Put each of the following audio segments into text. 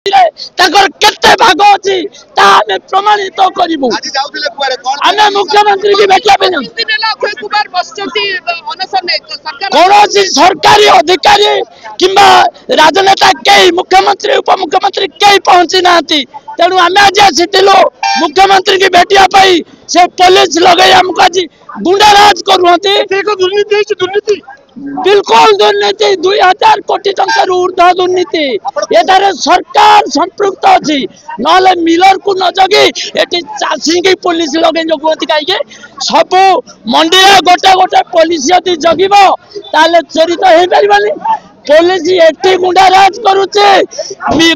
केते भाग अच्छी प्रमाणित करूँ आम मुख्यमंत्री की भेटा कौन सरकारी अधिकारी किंबा राजनेता कई मुख्यमंत्री उपमुख्यमंत्री कई पहुंची ना तेणु आम आज आसीलु मुख्यमंत्री की भेटिया से पुलिस लगे आमको आज गुंडाराज कर बिल्कुल दुर्नीति 2000 कोटी टंका ऊर्ध दुर्नीति एटारे सरकार संपृक्त अच्छी ना मिलर को न जगी ये चाषी की पुलिस लगे जगुती कहीं सब मंडी गोटे गोटे पुलिस यदि जगिब ताले चोरी तो हो पार पुलिस एटी गुंडाराज करुचे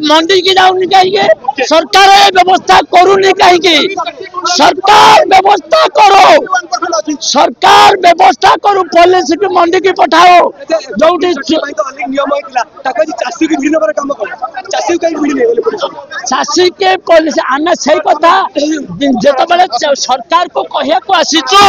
मंडी की जाऊनी कहीं सरकार व्यवस्था करूनी कहीं सरकार व्यवस्था करू पुलिस की मंडी की पठाओ जो चाषी के पुलिस आम से कथा जो सरकार को कहू आसीचु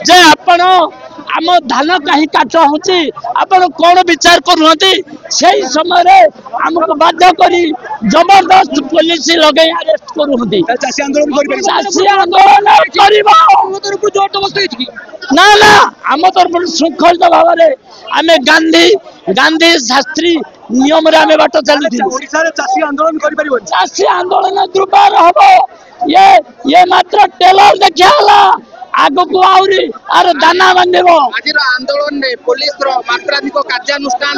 जे आपण आम धान कहीं काट होपन कौन विचार करुँच से समय आमको बाध्य करी जबरदस्त पुलिस लगे अरेस्ट करुँच चाषी आंदोलन ना ना आम तरफ श्रृंखलित भाव में आम गांधी शास्त्री नियम आम बाट चलू चाषी आंदोलन दुर्बार हम ये मात्र टेलर देखा आगो को आउरी आर दाना बांधब आज आंदोलन में पुलिस मात्राधिक कार्यानुष्ठान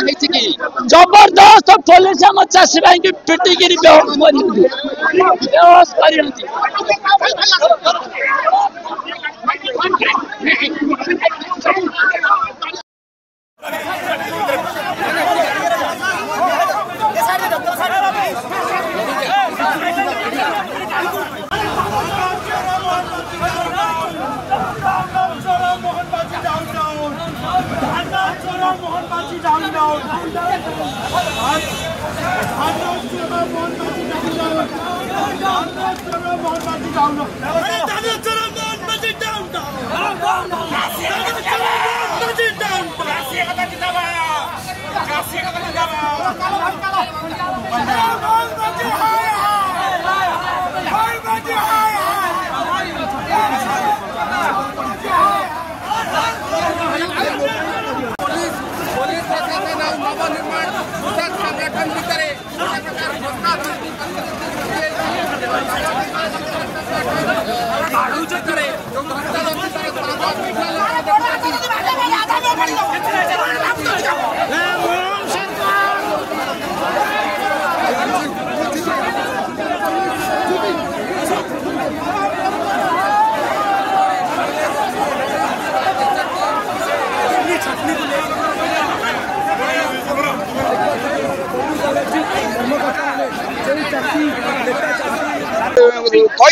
जबरदस्त पुलिस आम चाषी भाई की पिटिकी बेहोश कर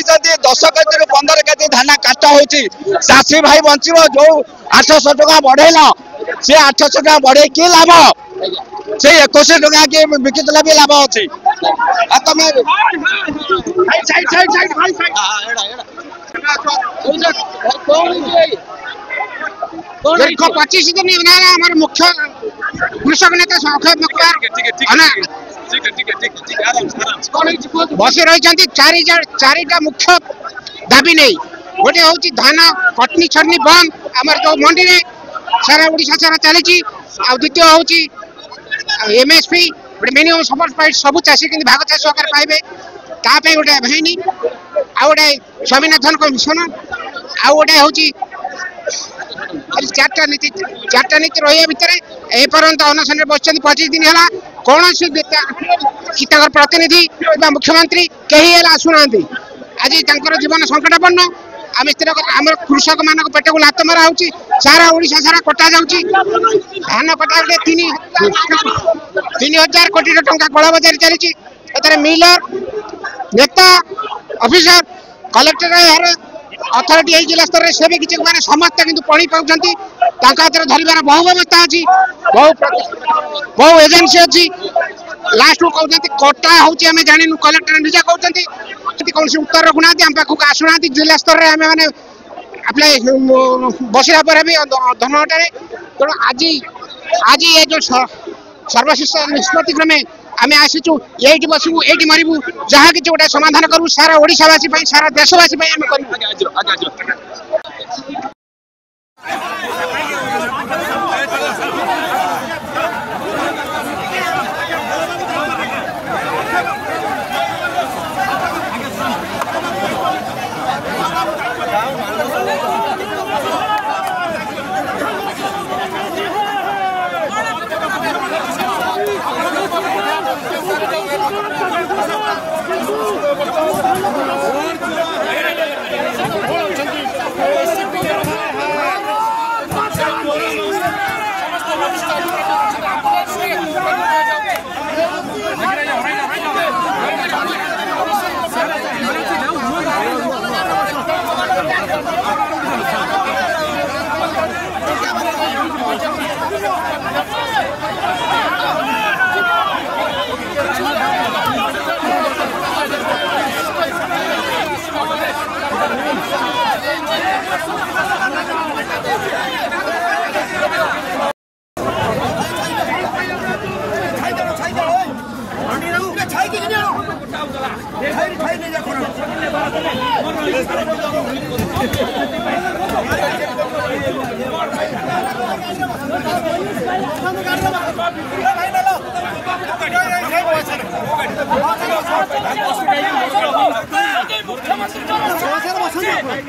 कहते 10 केजी 15 केजी धान काट हो चाषी भाई बंचब जो 800 टका बढ़ेल सी 800 टका बढ़े कि लाभ से 21 टका कि बिकिले भी लाभ अच्छी तुम 25 दिन मुख्य कृषक नेता बसी रही चारिटा मुख्य दाबी नहीं गोटे हूँ धान कटनी छटनी बंद आम जो मंडी में सारा ओडिशा सारा चली द्वितीय हूँ एमएसपी गोटे मिनिमम सपोर्ट प्राइस सब चाषी कि भाग चाष सरकार पाइबे ताप गोटे बहिनी आ गोटे स्वामीनाथन कमिशन आ गोटे हूँ चार्टा नीति रही भितर एपर्यंत अनशन बस 25 दिन है कौन प्रतिनिधि मुख्यमंत्री कहीं आसुना आज जीवन संकटापन्न आम स्थिर आम कृषक मान पेट को लात मारा हो सारा ओडिशा सारा कटा जाऊँगी धान कटा 3000 कोटी टंका कला बजार चली मिलर नेता ऑफिसर कलेक्टर यार अथॉरिटी जिला स्तर से भी किसी माने समस्त किंतु पढ़ी पाँच धरबार बहु व्यवस्था अच्छी बहु एजेंसी अच्छी लास्ट को कहते कटा हूँ जानी कलेक्टर निजे कहते कौन उत्तर रखुना आम पाखक आसुना जिला स्तर में आम मैंने अप्लाई बसला भी धनटे तेणु आज आज ये जो सर्वशिष्ट निष्पत्ति क्रमे आम आसीचु ये बसबू ये मरबू जहाँ कि गोटे समाधान करूँ सारा ओडावासी सारा देशवासी आम करूँ।